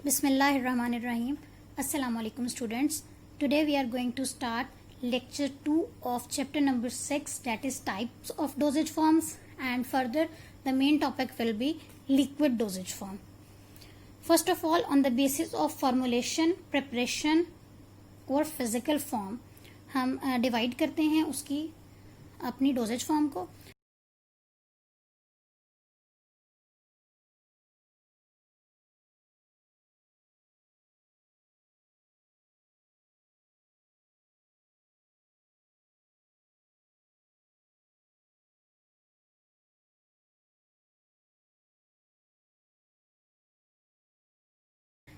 Bismillahirrahmanirrahim. Assalamu alaikum students. Today we are going to start lecture 2 of chapter number 6, that is types of dosage forms, and further the main topic will be liquid dosage form. First of all, on the basis of formulation, preparation और physical form हम divide करते हैं उसकी अपनी doses form को.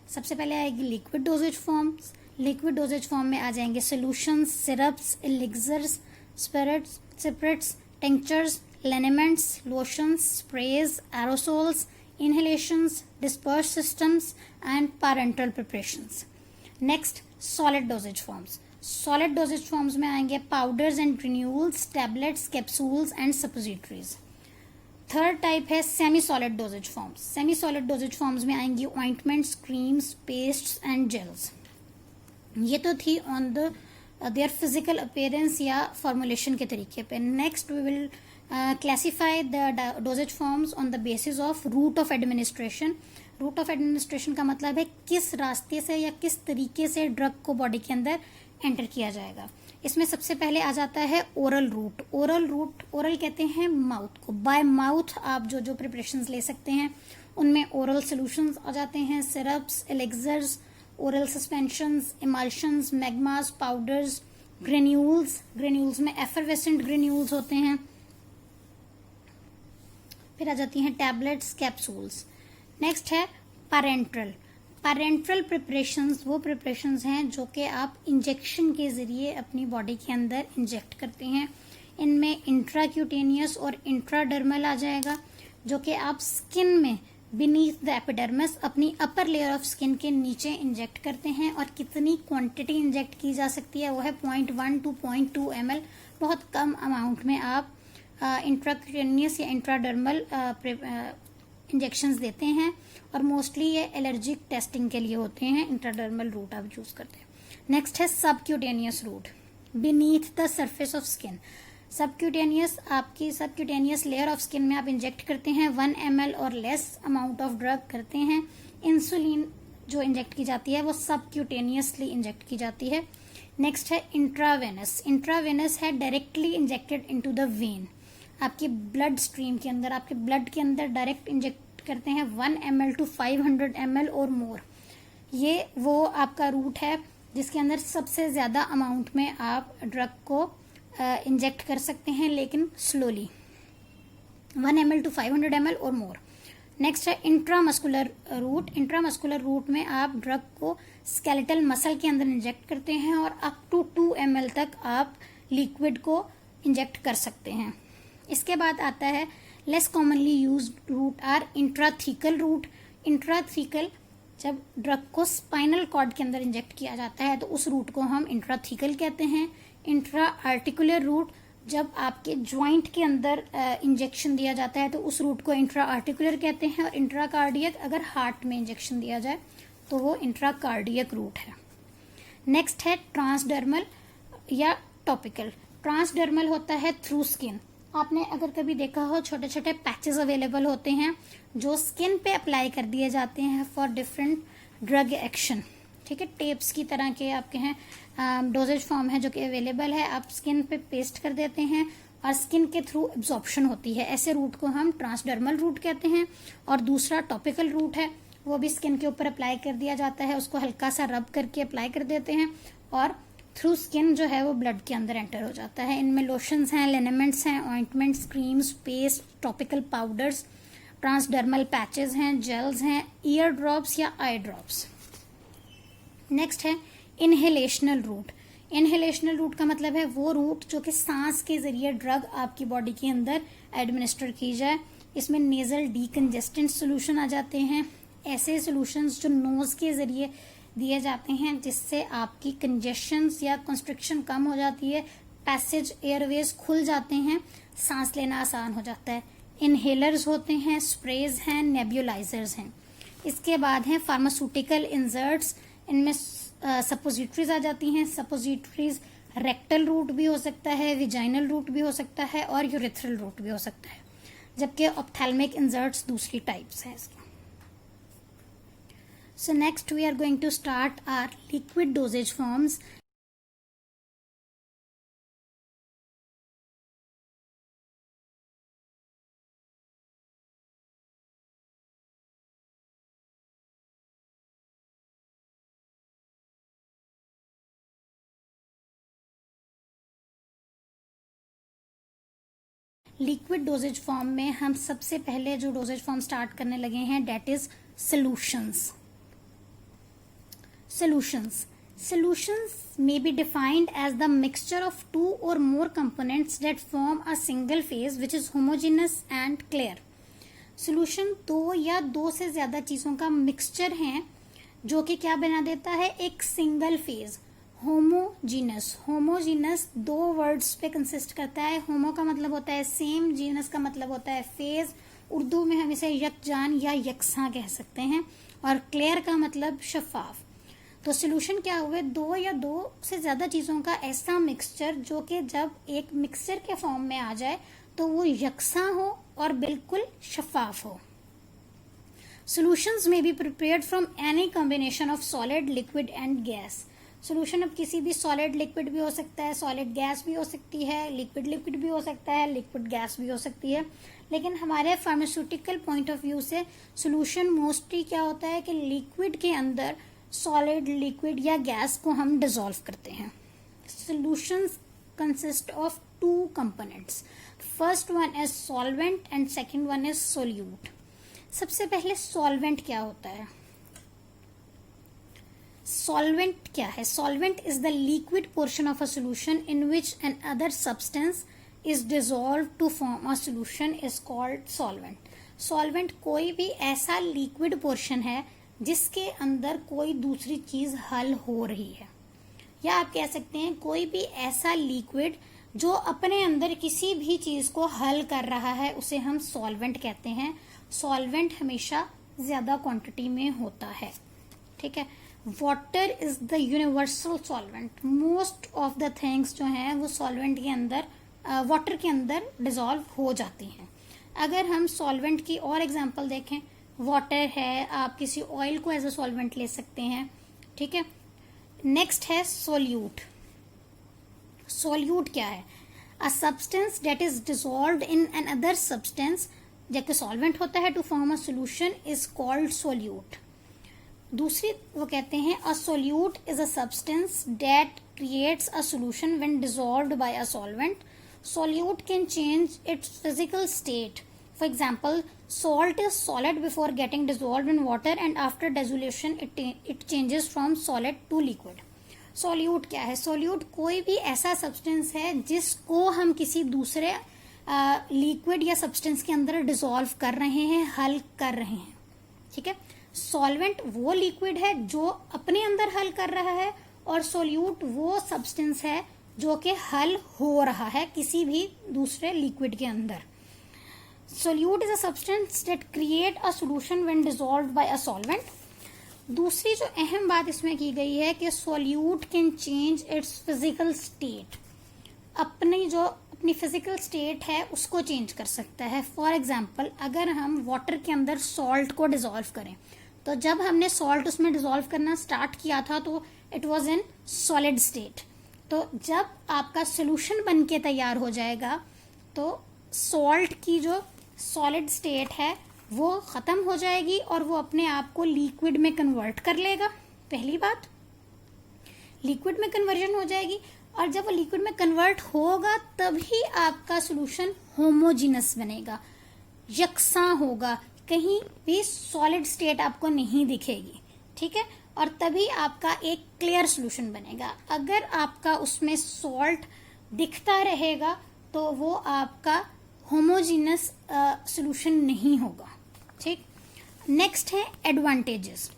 सबसे पहले आएगी liquid dosage forms. Liquid dosage form में आ जाएंगे solutions, syrups, elixirs, spirits, tinctures, liniments, lotions, sprays, aerosols, inhalations, disperse systems and parenteral preparations. Next, solid dosage forms. Solid dosage forms में आएंगे powders and granules, tablets, capsules and suppositories. Third type है semi solid dosage forms. Semi solid dosage forms में आएंगी ointments, creams, pastes and gels. ये तो थी on the their physical appearance या formulation के तरीके पे. Next we will classify the dosage forms on the basis of route of administration. Route of administration का मतलब है किस रास्ते से या किस तरीके से ड्रग को बॉडी के अंदर एंटर किया जाएगा. इसमें सबसे पहले आ जाता है ओरल रूट. ओरल कहते हैं माउथ को. बाय माउथ आप जो जो प्रिपरेशंस ले सकते हैं उनमें ओरल सॉल्यूशंस आ जाते हैं. Syrups, elixirs, oral suspensions, emulsions, magmas, powders, granules में एफरवेसेंट ग्रेन्यूल्स होते हैं. फिर आ जाती हैं टैबलेट्स, कैप्सूल्स. नेक्स्ट है पैरेंट्रल प्रिपरेशंस. वो प्रिपरेशंस हैं जो कि आप इंजेक्शन के जरिए अपनी बॉडी के अंदर इंजेक्ट करते हैं. इनमें इंट्राक्यूटेनियस और इंट्राडर्मल आ जाएगा, जो कि आप स्किन में बीनीथ द एपिडर्मिस अपनी अपर लेयर ऑफ स्किन के नीचे इंजेक्ट करते हैं. और कितनी क्वांटिटी इंजेक्ट की जा सकती है वो है 0.1 to 0.2 ml. बहुत कम अमाउंट में आप इंट्राक्यूटेनियस या इंट्राडर्मल इंजेक्शंस देते हैं. और मोस्टली ये एलर्जिक टेस्टिंग के लिए होते हैं. इंट्राडर्मल रूट आप यूज करते हैं. नेक्स्ट है subcutaneous route, beneath the surface of skin. Subcutaneous layer of skin में आप इंजेक्ट करते हैं. 1 ml और लेस अमाउंट ऑफ ड्रग करते हैं. इंसुलिन जो इंजेक्ट की जाती है वो सबक्यूटेनियसली इंजेक्ट की जाती है. नेक्स्ट है इंट्रावेनस है directly injected into the when. आपके ब्लड स्ट्रीम के अंदर, आपके ब्लड के अंदर डायरेक्ट इंजेक्ट करते हैं. 1 ml to 500 ml और मोर. ये वो आपका रूट है जिसके अंदर सबसे ज्यादा अमाउंट में आप ड्रग को इंजेक्ट कर सकते हैं, लेकिन स्लोली. 1 ml to 500 ml और मोर. नेक्स्ट है इंट्रामस्कुलर रूट में आप ड्रग को स्केलेटल मसल के अंदर इंजेक्ट करते हैं और अप टू 2 ml तक आप लिक्विड को इंजेक्ट कर सकते हैं. इसके बाद आता है less commonly used route are intrathecal route. Intrathecal जब ड्रग को स्पाइनल कॉर्ड के अंदर इंजेक्ट किया जाता है तो उस रूट को हम इंट्राथीकल कहते हैं. इंट्रा आर्टिकुलर रूट जब आपके ज्वाइंट के अंदर इंजेक्शन दिया जाता है तो उस रूट को इंट्रा आर्टिकुलर कहते हैं. और इंट्राकार्डियक अगर हार्ट में इंजेक्शन दिया जाए तो वो इंट्राकार्डियक रूट है. नेक्स्ट है ट्रांसडर्मल या टॉपिकल. ट्रांसडर्मल होता है थ्रू स्किन. आपने अगर कभी देखा हो छोटे छोटे पैचेस अवेलेबल होते हैं जो स्किन पे अप्लाई कर दिए जाते हैं फॉर डिफरेंट ड्रग एक्शन. ठीक है, टेप्स की तरह के आपके हैं. डोजेज फॉर्म है जो कि अवेलेबल है. आप स्किन पे पेस्ट कर देते हैं और स्किन के थ्रू एब्जॉर्प्शन होती है. ऐसे रूट को हम ट्रांसडर्मल रूट कहते हैं. और दूसरा टॉपिकल रूट है, वो भी स्किन के ऊपर अप्लाई कर दिया जाता है. उसको हल्का सा रब करके अप्लाई कर देते हैं और थ्रू स्किन जो है वो ब्लड के अंदर एंटर हो जाता है. इनमें लोशंस हैं, लिनेमेंट्स हैं, ointments, creams, paste, topical powders, transdermal patches हैं, जेल्स हैं, ईयर ड्रॉप्स या आई ड्रॉप्स. नेक्स्ट है इनहेलेशनल रूट. इनहेलेशनल रूट का मतलब है वो रूट जो कि सांस के जरिए ड्रग आपकी बॉडी के अंदर एडमिनिस्टर की जाए. इसमें नेजल डीकंजेस्टेंट सोल्यूशन आ जाते हैं. ऐसे सोल्यूशंस जो नोज के जरिए दिए जाते हैं जिससे आपकी कंजेशंस या कंस्ट्रिक्शन कम हो जाती है. पैसेज एयरवेज खुल जाते हैं, सांस लेना आसान हो जाता है. इनहेलर्स होते हैं, स्प्रेज हैं, नेब्यूलाइजर्स हैं. इसके बाद है फार्मास्यूटिकल इंजर्ट्स, इनमें सपोजिटरीज आ जाती हैं। सपोजिटरीज रेक्टल रूट भी हो सकता है, विजाइनल रूट भी हो सकता है और यूरेथ्रल रूट भी हो सकता है, जबकि ऑप्थेल्मिक इंजर्ट्स दूसरी टाइप्स हैं इसकी। So next we are going to start our liquid dosage forms. Liquid dosage form में हम सबसे पहले जो डोजेज फॉर्म स्टार्ट करने लगे हैं that is solutions. Solutions may be defined as the mixture of two or more components that form a single phase which is homogeneous and clear. Solution दो या दो से ज्यादा चीजों का मिक्सचर है जो कि क्या बना देता है, एक सिंगल फेज। होमोजीनस दो वर्ड्स पे कंसिस्ट करता है। होमो का मतलब होता है सेम, जीनस का मतलब होता है फेज। उर्दू में हम इसे यकजान या यकसा कह सकते हैं, और क्लियर का मतलब शफाफ। तो सोल्यूशन क्या हुए, दो या दो से ज्यादा चीजों का ऐसा मिक्सचर जो कि जब एक मिक्सचर के फॉर्म में आ जाए तो वो यकसा हो और बिल्कुल शफाफ हो। Solutions may be prepared from any combination of solid, liquid and gas. Solution अब किसी भी सॉलिड लिक्विड भी हो सकता है, सॉलिड गैस भी हो सकती है, लिक्विड लिक्विड भी हो सकता है, लिक्विड गैस भी हो सकती है। लेकिन हमारे फार्मास्यूटिकल पॉइंट ऑफ व्यू से सोल्यूशन मोस्टली क्या होता है कि लिक्विड के अंदर सॉलिड, लिक्विड या गैस को हम डिसॉल्व करते हैं। Solutions consist of two components, first one is solvent and second one is solute. सबसे पहले सॉल्वेंट क्या होता है? सॉल्वेंट क्या है? Solvent is the liquid portion of a solution in which an other substance is dissolve to form a solution is called solvent. Solvent कोई भी ऐसा लिक्विड पोर्शन है जिसके अंदर कोई दूसरी चीज हल हो रही है, या आप कह सकते हैं कोई भी ऐसा लिक्विड जो अपने अंदर किसी भी चीज को हल कर रहा है उसे हम सॉल्वेंट कहते हैं। सॉल्वेंट हमेशा ज्यादा क्वांटिटी में होता है, ठीक है। Water is the universal solvent. Most of the things जो हैं वो सॉल्वेंट के अंदर, वाटर के अंदर डिसॉल्व हो जाती हैं। अगर हम सॉल्वेंट की और एग्जांपल देखें, वाटर है, आप किसी ऑयल को एज अ सॉल्वेंट ले सकते हैं, ठीक है। नेक्स्ट है सोल्यूट। सोल्यूट क्या है? A substance that is dissolved in N other substance, जबकि सॉल्वेंट होता है to form a solution is called solute. दूसरी वो कहते हैं a solute is a substance that creates a solution when dissolved by a solvent. Solute can change its physical state. For example, salt is solid before getting dissolved in water and after dissolution it changes from solid to liquid. Solute क्या है? Solute कोई भी ऐसा substance है जिसको हम किसी दूसरे लिक्विड या सब्सटेंस के अंदर डिसॉल्व कर रहे हैं, हल कर रहे हैं, ठीक है। सॉल्वेंट वो लिक्विड है जो अपने अंदर हल कर रहा है, और सोल्यूट वो सब्सटेंस है जो कि हल हो रहा है किसी भी दूसरे लिक्विड के अंदर। Solute is a substance that create a solution when dissolved by a solvent. दूसरी जो अहम बात इसमें की गई है कि solute can change its physical state. अपनी फिजिकल स्टेट है उसको चेंज कर सकता है। फॉर एग्जाम्पल, अगर हम वाटर के अंदर सॉल्ट को डिसॉल्व करें, तो जब हमने सॉल्ट उसमें डिसॉल्व करना स्टार्ट किया था तो it was in solid state. तो जब आपका सोल्यूशन बन के तैयार हो जाएगा तो सॉल्ट की जो सॉलिड स्टेट है वो खत्म हो जाएगी और वो अपने आप को लिक्विड में कन्वर्ट कर लेगा। पहली बात, लिक्विड में कन्वर्जन हो जाएगी, और जब वो लिक्विड में कन्वर्ट होगा तभी आपका सॉल्यूशन होमोजीनस बनेगा, यकसा होगा, कहीं भी सॉलिड स्टेट आपको नहीं दिखेगी, ठीक है। और तभी आपका एक क्लियर सॉल्यूशन बनेगा। अगर आपका उसमें सॉल्ट दिखता रहेगा तो वो आपका होमोजीनस सॉल्यूशन नहीं होगा, ठीक। नेक्स्ट है एडवांटेजेस।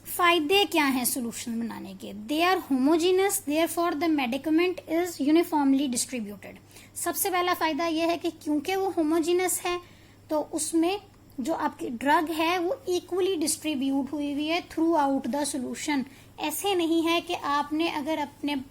फायदे क्या हैं सॉल्यूशन बनाने के? They are homogeneous, therefore the medicament is uniformly distributed. सबसे पहला फायदा यह है कि क्योंकि वो होमोजीनस है तो उसमें जो आपकी ड्रग है वो इक्वली डिस्ट्रीब्यूट हुई हुई है थ्रू आउट द सोल्यूशन। ऐसे नहीं है कि आपने अगर अपनी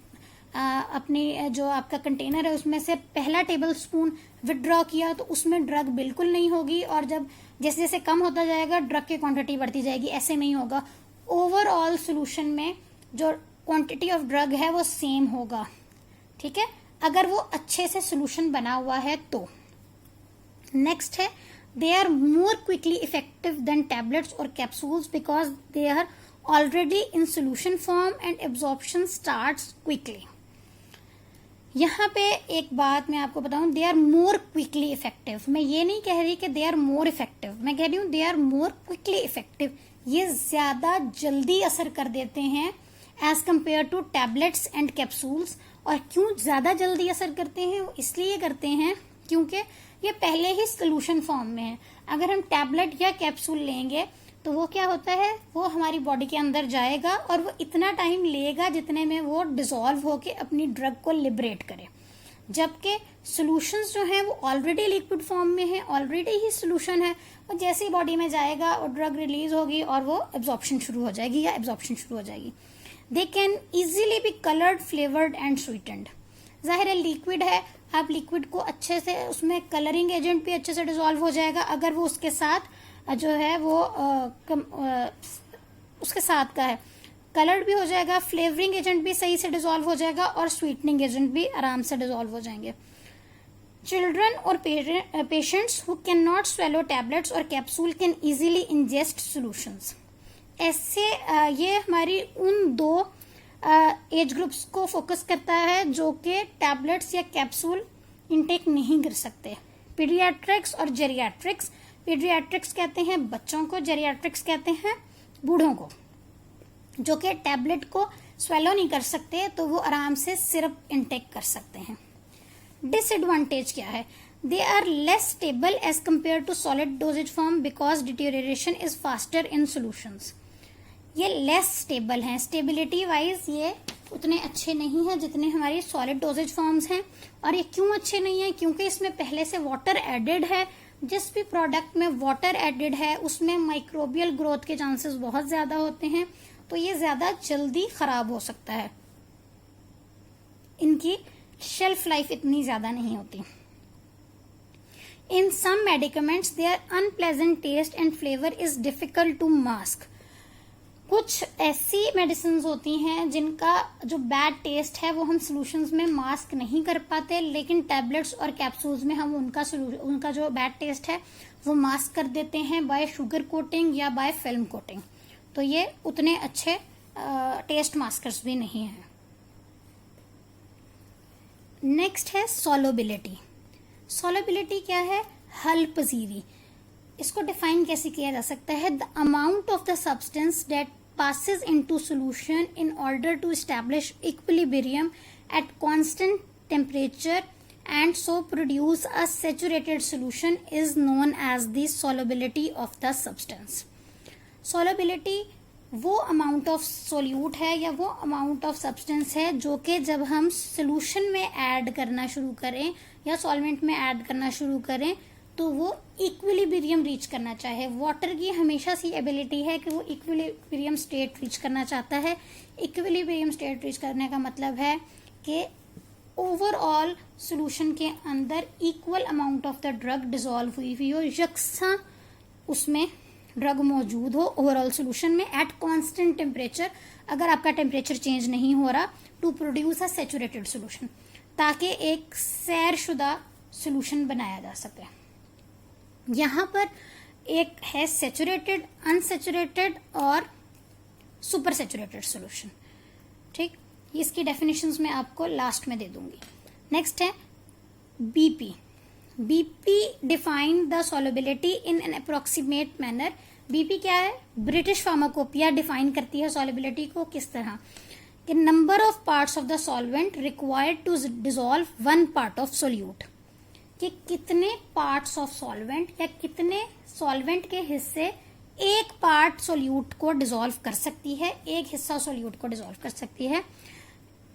जो आपका कंटेनर है उसमें से पहला टेबल स्पून विदड्रॉ किया तो उसमें ड्रग बिल्कुल नहीं होगी, और जब जैसे जैसे कम होता जाएगा ड्रग की क्वांटिटी बढ़ती जाएगी। ऐसे नहीं होगा। ओवरऑल सोल्यूशन में जो क्वांटिटी ऑफ ड्रग है वो सेम होगा, ठीक है, अगर वो अच्छे से सोल्यूशन बना हुआ है तो। नेक्स्ट है, they are more quickly effective than tablets और capsules because they are already in solution form and absorption starts quickly. यहाँ पे एक बात मैं आपको बताऊं, they are more quickly effective. मैं ये नहीं कह रही कि दे आर मोर इफेक्टिव, मैं कह रही हूँ they are more quickly effective. ये ज्यादा जल्दी असर कर देते हैं as compare to tablets and capsules. और क्यों ज्यादा जल्दी असर करते हैं? वो इसलिए करते हैं क्योंकि ये पहले ही सोल्यूशन फॉर्म में है। अगर हम टैबलेट या कैप्सूल लेंगे तो वो क्या होता है, वो हमारी बॉडी के अंदर जाएगा और वो इतना टाइम लेगा जितने में वो डिसॉल्व होके अपनी ड्रग को लिबरेट करे। जबकि सॉल्यूशंस जो हैं वो ऑलरेडी लिक्विड फॉर्म में है, ऑलरेडी ही सॉल्यूशन है, और जैसे ही बॉडी में जाएगा और ड्रग रिलीज होगी और वो एब्जॉर्प्शन शुरू हो जाएगी या एब्जॉर्प्शन शुरू हो जाएगी। They can easily be coloured, flavoured and sweetened. जाहिर है लिक्विड है, आप लिक्विड को अच्छे से, उसमें कलरिंग एजेंट भी अच्छे से डिसॉल्व हो जाएगा अगर वो उसके साथ जो है वो उसके साथ का है, कलर्ड भी हो जाएगा, फ्लेवरिंग एजेंट भी सही से डिसॉल्व हो जाएगा और स्वीटनिंग एजेंट भी आराम से डिसॉल्व हो जाएंगे। चिल्ड्रन और patients who can not swallow tablets और capsule can easily ingest solutions. ऐसे ये हमारी उन दो एज ग्रुप्स को फोकस करता है जो कि टैबलेट्स या कैप्सूल इनटेक नहीं कर सकते। पीडियाट्रिक्स और जेरियाट्रिक्स। पीडियाट्रिक्स कहते हैं बच्चों को, जेरियाट्रिक्स कहते हैं बूढ़ों को, जो कि टैबलेट को स्वेलो नहीं कर सकते तो वो आराम से सिरप इनटेक कर सकते हैं। डिसएडवांटेज क्या है? They are less stable as compare to solid dosage form because deterioration is faster in solutions. ये लेस स्टेबल हैं, स्टेबिलिटी वाइज ये उतने अच्छे नहीं हैं जितने हमारी सॉलिड डोजेज फॉर्म्स हैं। और ये क्यों अच्छे नहीं है? क्योंकि इसमें पहले से वाटर एडेड है। जिस भी प्रोडक्ट में वाटर एडेड है उसमें माइक्रोबियल ग्रोथ के चांसेस बहुत ज्यादा होते हैं, तो ये ज्यादा जल्दी खराब हो सकता है, इनकी शेल्फ लाइफ इतनी ज्यादा नहीं होती। In some medicaments their unpleasant taste and flavour is difficult to mask. कुछ ऐसी मेडिसिन होती हैं जिनका जो बैड टेस्ट है वो हम सॉल्यूशंस में मास्क नहीं कर पाते, लेकिन टैबलेट्स और कैप्सूल्स में हम उनका जो बैड टेस्ट है वो मास्क कर देते हैं बाय शुगर कोटिंग या बाय फिल्म कोटिंग। तो ये उतने अच्छे टेस्ट मास्कर्स भी नहीं हैं। नेक्स्ट है सॉल्युबिलिटी। सॉल्युबिलिटी क्या है? हल पजीरी। इसको डिफाइन कैसे किया जा सकता है? The amount of the substance that passes into solution in order to establish equilibrium at constant temperature and so produce a saturated solution is known as the solubility of the substance. Solubility वो amount of solute है या वो amount of substance है जो कि जब हम solution में ऐड करना शुरू करें या सॉल्वेंट में ऐड करना शुरू करें तो वो इक्विलिब्रियम रीच करना चाहे। वाटर की हमेशा सी एबिलिटी है कि वो इक्विलिब्रियम स्टेट रीच करना चाहता है। इक्विलिब्रियम स्टेट रीच करने का मतलब है कि ओवरऑल सॉल्यूशन के अंदर equal amount of the drug dissolve हुई हो, यकसा उसमें ड्रग मौजूद हो ओवरऑल सॉल्यूशन में एट कांस्टेंट टेम्परेचर, अगर आपका टेम्परेचर चेंज नहीं हो रहा, to produce a saturated solution, ताकि एक सैरशुदा सॉल्यूशन बनाया जा सके। यहाँ पर एक है सैचुरेटेड, अनसैचुरेटेड और सुपर सैचुरेटेड सॉल्यूशन। ठीक, इसकी डेफिनेशंस मैं आपको लास्ट में दे दूंगी। नेक्स्ट है BP. BP define the solubility in an approximate manner. BP क्या है? ब्रिटिश फार्माकोपिया डिफाइन करती है सॉल्युबिलिटी को किस तरह कि number of parts of the solvent required to dissolve one part of solute, कि कितने पार्ट्स ऑफ सॉल्वेंट या कितने सॉल्वेंट के हिस्से एक पार्ट सोल्यूट को डिसॉल्व कर सकती है, एक हिस्सा सोल्यूट को डिसॉल्व कर सकती है।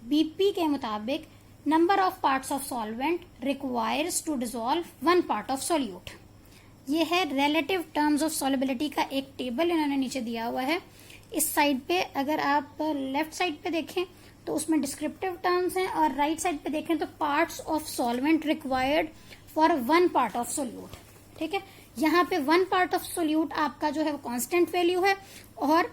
बीपी के मुताबिक number of parts of solvent requires to dissolve one part of solute. ये है रिलेटिव टर्म्स ऑफ सॉल्युबिलिटी का एक टेबल इन्होंने नीचे दिया हुआ है। इस साइड पे अगर आप लेफ्ट साइड पे देखें तो उसमें डिस्क्रिप्टिव टर्म्स हैं, और राइट साइड पे देखें तो parts of solvent required for 1 part of solute. ठीक है, यहाँ पे 1 पार्ट ऑफ सोल्यूट आपका जो है वो कांस्टेंट वैल्यू है, और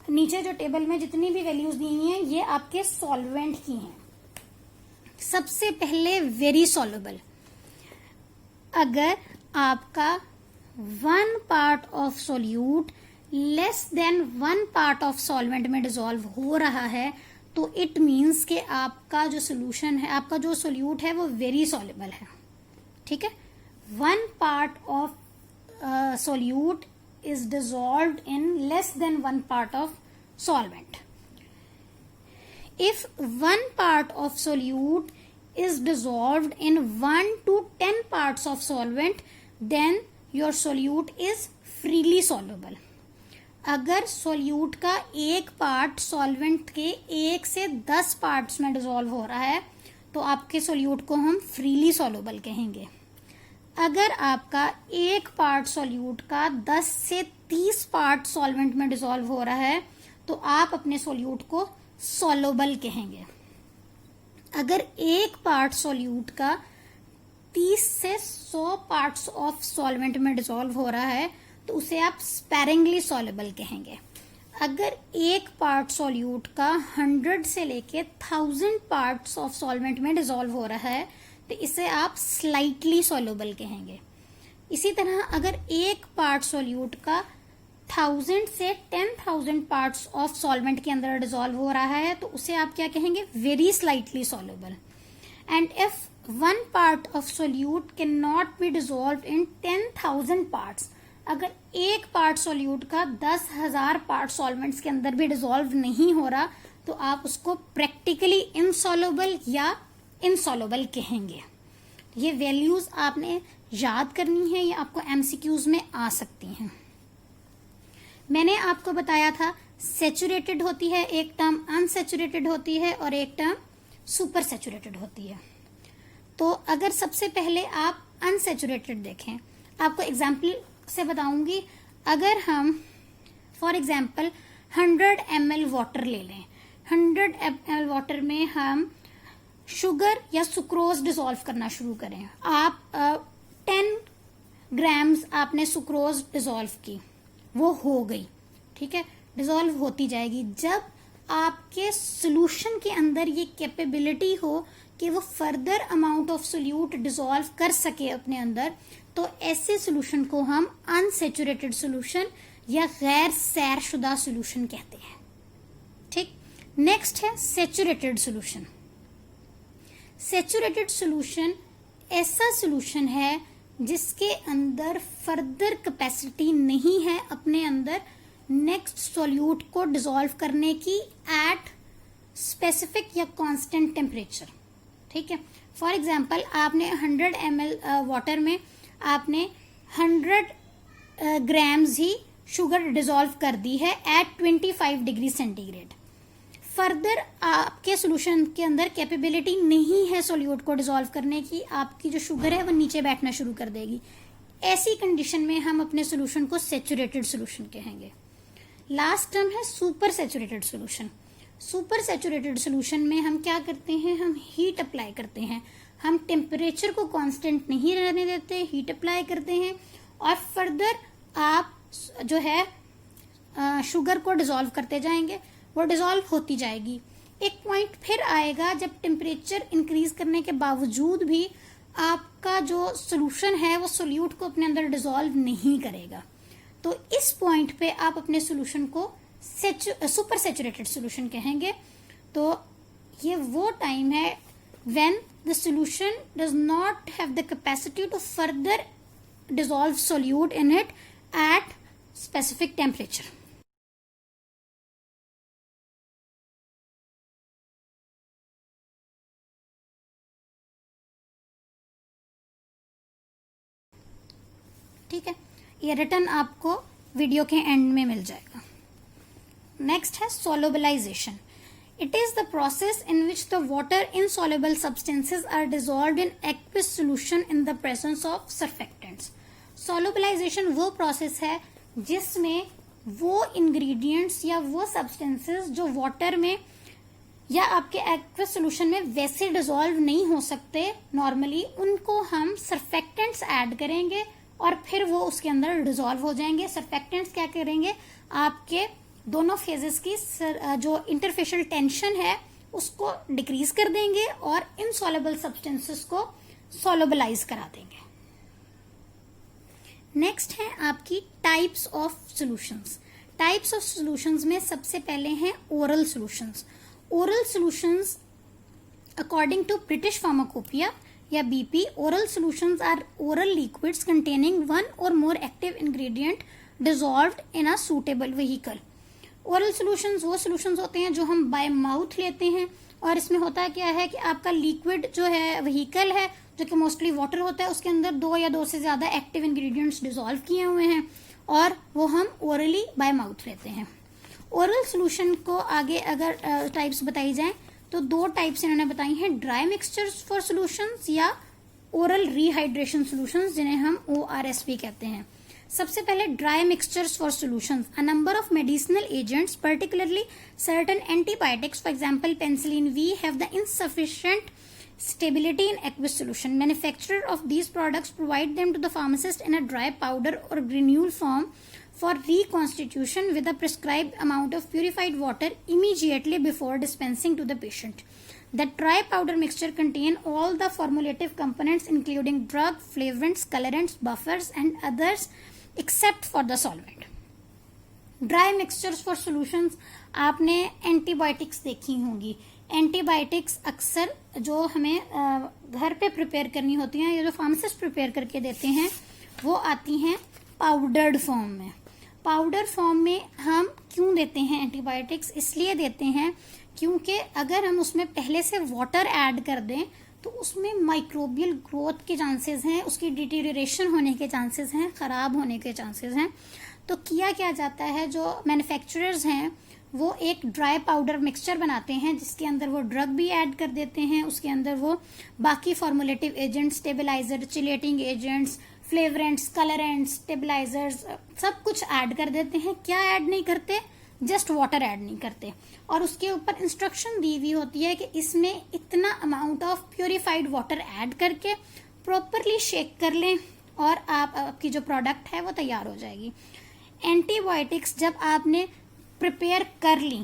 नीचे जो टेबल में जितनी भी वैल्यूज दी हुई हैं ये आपके सॉल्वेंट की हैं। सबसे पहले वेरी सॉल्युबल, अगर आपका 1 part of solute less than 1 part of solvent में डिसॉल्व हो रहा है तो इट मीन्स कि आपका जो सोल्यूशन है, आपका जो सोल्यूट है वो वेरी सॉल्युबल है। ठीक है, 1 part of solute is dissolved in less than 1 part of solvent. If 1 part of solute is dissolved in 1 to 10 parts of solvent, then your solute is freely soluble. अगर solute का एक part solvent के 1 से 10 parts में dissolve हो रहा है तो आपके सोल्यूट को हम फ्रीली सॉल्युबल कहेंगे। अगर आपका एक पार्ट सोल्यूट का 10 से 30 पार्ट सॉल्वेंट में डिसॉल्व हो रहा है तो आप अपने सोल्यूट को सॉल्युबल कहेंगे। अगर एक पार्ट सोल्यूट का 30 से 100 पार्ट्स ऑफ सॉल्वेंट में डिसॉल्व हो रहा है तो उसे आप स्पैरिंगली सॉल्युबल कहेंगे। अगर एक पार्ट सोल्यूट का 100 से लेके 1000 पार्ट्स ऑफ सॉल्वेंट में डिसॉल्व हो रहा है तो इसे आप स्लाइटली सॉल्युबल कहेंगे। इसी तरह अगर एक पार्ट सोल्यूट का 1000 से 10,000 पार्ट्स ऑफ सॉल्वेंट के अंदर डिसॉल्व हो रहा है तो उसे आप क्या कहेंगे, very slightly soluble. And if 1 part of solute can not be dissolve in 10,000 parts, अगर एक पार्ट सोल्यूट का 10,000 पार्ट सॉल्वेंट्स के अंदर भी डिसॉल्व नहीं हो रहा तो आप उसको प्रैक्टिकली इनसॉल्युबल या इनसॉल्युबल कहेंगे। ये वैल्यूज आपने याद करनी है, ये आपको एमसीक्यूज में आ सकती हैं। मैंने आपको बताया था सैचुरेटेड होती है एक टर्म, अनसैचुरेटेड होती है और एक टर्म सुपर सैचुरेटेड होती है। तो अगर सबसे पहले आप अनसैचुरेटेड देखें, आपको एग्जाम्पल से बताऊंगी। अगर हम फॉर एग्जाम्पल 100 ml वाटर ले लें, 100 ml वाटर में हम शुगर या सुक्रोज डिसॉल्व करना शुरू करें, आप 10 ग्राम्स आपने सुक्रोज डिसॉल्व की, वो हो गई, ठीक है, डिसॉल्व होती जाएगी। जब आपके सोल्यूशन के अंदर ये कैपेबिलिटी हो कि वो further amount of solute dissolve कर सके अपने अंदर, तो ऐसे सोल्यूशन को हम अनसैचुरेटेड सोल्यूशन या गैर सैरशुदा सोल्यूशन कहते हैं। ठीक, नेक्स्ट है सैचुरेटेड सोल्यूशन। सैचुरेटेड सोल्यूशन ऐसा सोल्यूशन है जिसके अंदर फर्दर कैपेसिटी नहीं है अपने अंदर नेक्स्ट सोल्यूट को डिसॉल्व करने की एट स्पेसिफिक या कांस्टेंट टेम्परेचर। ठीक है, फॉर एग्जांपल आपने 100 ml वाटर में आपने 100 ग्राम्स ही शुगर डिसॉल्व कर दी है एट 25 डिग्री सेंटीग्रेड। फर्दर आपके सोल्यूशन के अंदर कैपेबिलिटी नहीं है सोल्यूट को डिसॉल्व करने की, आपकी जो शुगर है वो नीचे बैठना शुरू कर देगी। ऐसी कंडीशन में हम अपने सोल्यूशन को सैचुरेटेड सोल्यूशन कहेंगे। लास्ट टर्म है super saturated solution. Super saturated solution में हम क्या करते हैं, हम हीट अप्लाई करते हैं, हम टेम्परेचर को कांस्टेंट नहीं रहने देते, हीट अप्लाई करते हैं और फर्दर आप जो है शुगर को डिसॉल्व करते जाएंगे, वो डिसॉल्व होती जाएगी। एक पॉइंट फिर आएगा जब टेम्परेचर इंक्रीज करने के बावजूद भी आपका जो सोल्यूशन है वो सोल्यूट को अपने अंदर डिसॉल्व नहीं करेगा, तो इस पॉइंट पे आप अपने सोल्यूशन को सुपर सैचुरेटेड सोल्यूशन कहेंगे। तो ये वो टाइम है when the solution does not have the capacity to further dissolve solute in it at specific temperature. ठीक है, ये रिटर्न आपको वीडियो के एंड में मिल जाएगा। नेक्स्ट है solubilisation. It is the process in which the water insoluble substances are dissolved in aqueous solution in the presence of surfactants. Solubilisation वो process है जिसमें वो इंग्रेडिएंट्स या वो सब्सटेंसेस जो वाटर में या आपके एक्वस सोल्यूशन में वैसे डिसॉल्व नहीं हो सकते नॉर्मली, उनको हम सर्फेक्टेंट्स ऐड करेंगे और फिर वो उसके अंदर डिसॉल्व हो जाएंगे। सर्फेक्टेंट्स क्या करेंगे, आपके दोनों फेजेस की जो इंटरफेशियल टेंशन है उसको डिक्रीज कर देंगे और इनसॉल्युबल सब्सटेंसेस को सॉल्युबलाइज करा देंगे। नेक्स्ट है आपकी types of solutions. Types of solutions में सबसे पहले हैं oral solutions. Oral solutions according to British pharmacopoeia या BP, oral solutions are oral liquids containing one or more active ingredient dissolved in a suitable vehicle. Oral solutions वो solutions होते हैं जो हम बाय माउथ लेते हैं और इसमें होता क्या है कि आपका लिक्विड जो है व्हीकल है जो कि मोस्टली वाटर होता है, उसके अंदर 2 या 2 से ज्यादा एक्टिव इंग्रेडिएंट्स डिसॉल्व किए हुए हैं और वो हम ओरली बाय माउथ लेते हैं। ओरल सॉल्यूशन को आगे अगर टाइप्स बताई जाए तो 2 टाइप्स इन्होंने बताई हैं, ड्राई मिक्सचर्स फॉर सॉल्यूशंस या ओरल रिहाइड्रेशन सॉल्यूशंस जिन्हें हम ORS भी कहते हैं। सबसे पहले dry mixtures for solutions, a number of medicinal agents particularly certain antibiotics for example penicillin V have the insufficient stability in aqueous solution. Manufacturer of these products provide them to the pharmacist in a dry powder or granule form for reconstitution with a prescribed amount of purified water immediately before dispensing to the patient. The dry powder mixture contain all the formulative components including drug, flavorants, colorants, buffers and others except for the solvent. Dry mixtures for solutions, आपने antibiotics देखी होंगी। Antibiotics अक्सर जो हमें घर पे prepare करनी होती हैं या जो फार्मासिस्ट प्रिपेयर करके देते हैं वो आती हैं पाउडर्ड फॉर्म में। पाउडर फॉर्म में हम क्यों देते हैं एंटीबायोटिक्स, इसलिए देते हैं क्योंकि अगर हम उसमें पहले से वाटर ऐड कर दें तो उसमें माइक्रोबियल ग्रोथ के चांसेस हैं, उसकी डिटीरियरेशन होने के चांसेस हैं, खराब होने के चांसेस हैं। तो किया क्या जाता है, जो मैन्युफैक्चरर्स हैं वो एक ड्राई पाउडर मिक्सचर बनाते हैं जिसके अंदर वो ड्रग भी ऐड कर देते हैं, उसके अंदर वो बाकी formulative agents, stabilizer, chelating agents, flavourants, colourants, stabilizers सब कुछ ऐड कर देते हैं। क्या ऐड नहीं करते, जस्ट वाटर ऐड नहीं करते। और उसके ऊपर इंस्ट्रक्शन दी हुई होती है कि इसमें इतना amount of purified water add करके प्रॉपरली शेक कर लें और आपकी जो प्रोडक्ट है वो तैयार हो जाएगी। एंटीबायोटिक्स जब आपने प्रिपेयर कर ली,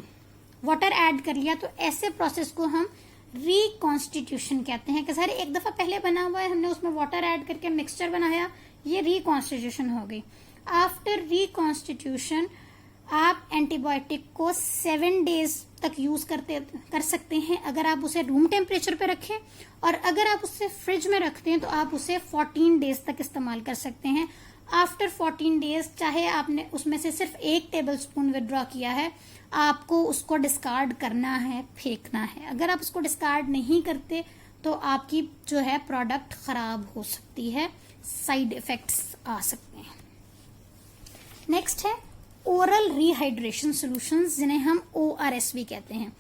वाटर ऐड कर लिया, तो ऐसे प्रोसेस को हम रिकॉन्स्टिट्यूशन कहते हैं कि सर एक दफा पहले बना हुआ है, हमने उसमें वाटर ऐड करके मिक्सचर बनाया, ये रिकॉन्स्टिट्यूशन हो गई। आफ्टर रिकॉन्स्टिट्यूशन आप एंटीबायोटिक को 7 डेज तक यूज कर सकते हैं अगर आप उसे रूम टेम्परेचर पे रखें, और अगर आप उसे फ्रिज में रखते हैं तो आप उसे 14 डेज तक इस्तेमाल कर सकते हैं। आफ्टर 14 डेज चाहे आपने उसमें से सिर्फ 1 टेबलस्पून विड्रॉ किया है, आपको उसको डिस्कार्ड करना है, फेंकना है। अगर आप उसको डिस्कार्ड नहीं करते तो आपकी जो है प्रोडक्ट खराब हो सकती है, साइड इफेक्ट्स आ सकते हैं। नेक्स्ट है ओरल रिहाइड्रेशन सॉल्यूशंस जिन्हें हम ORS भी कहते हैं।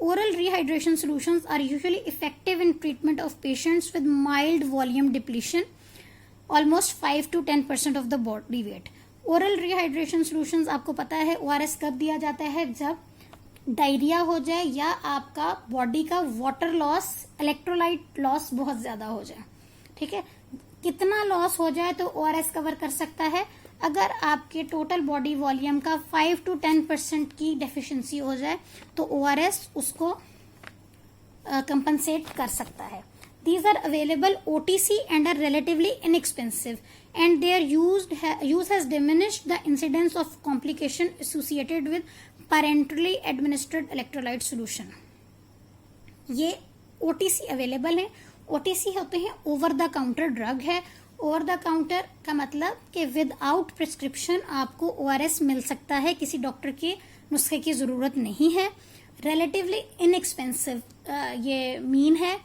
Oral rehydration solutions are usually effective in treatment of patients with mild volume depletion, almost 5 to 10% of the body weight. Oral rehydration solutions आपको पता है ORS कब दिया जाता है, जब डायरिया हो जाए या आपका बॉडी का वाटर लॉस, इलेक्ट्रोलाइट लॉस बहुत ज्यादा हो जाए। ठीक है, कितना लॉस हो जाए तो ORS कवर कर सकता है, अगर आपके टोटल बॉडी वॉल्यूम का 5 to 10% की डेफिशिएंसी हो जाए तो ORS उसको कंपनसेट कर सकता है। These are available OTC and are relatively inexpensive, and their use has diminished the incidence of complication associated with parenterally administered electrolyte solution. ये OTC अवेलेबल है। OTC होते हैं ओवर द काउंटर ड्रग है। Over the counter का मतलब कि without prescription आपको ORS मिल सकता है, किसी डॉक्टर के नुस्खे की जरूरत नहीं है। रिलेटिवली इनएक्सपेंसिव ये मीन है,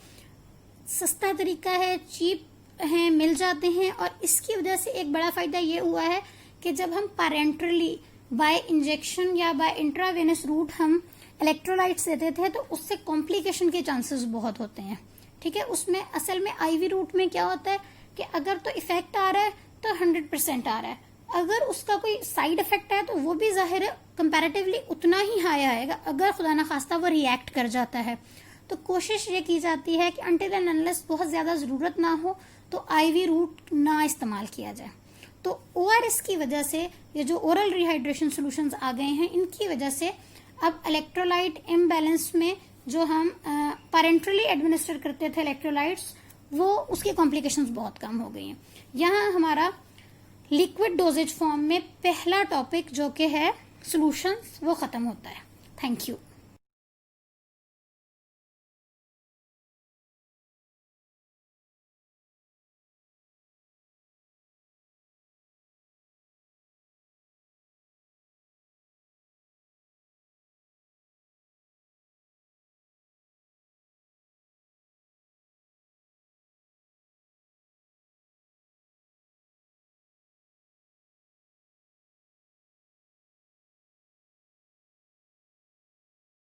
सस्ता तरीका है, चीप है, मिल जाते हैं। और इसकी वजह से एक बड़ा फायदा ये हुआ है कि जब हम पैरेंटरली बाय इंजेक्शन या बाय इंट्रावेनस रूट हम इलेक्ट्रोलाइट्स देते थे तो उससे कॉम्प्लिकेशन के चांसेस बहुत होते हैं। ठीक है, उसमें असल में IV रूट में क्या होता है कि अगर तो इफेक्ट आ रहा है तो 100% आ रहा है। अगर उसका कोई साइड इफेक्ट है तो वो भी जाहिर है कंपैरेटिवली उतना ही हाई आएगा, अगर खुदा ना खास्ता वो रिएक्ट कर जाता है। तो कोशिश ये की जाती है कि अनटिल एंड अनलेस बहुत ज्यादा जरूरत ना हो तो आईवी रूट ना इस्तेमाल किया जाए। तो ओआरएस की वजह से ये जो ओरल रिहाइड्रेशन सॉल्यूशंस आ गए हैं, इनकी वजह से अब इलेक्ट्रोलाइट इम्बैलेंस में जो हम पैरेंटरली एडमिनिस्टर करते थे इलेक्ट्रोलाइट्स, वो उसकी कॉम्प्लिकेशंस बहुत कम हो गई हैं। यहाँ हमारा लिक्विड डोजेज फॉर्म में पहला टॉपिक जो कि है सॉल्यूशंस, वो खत्म होता है। Thank you.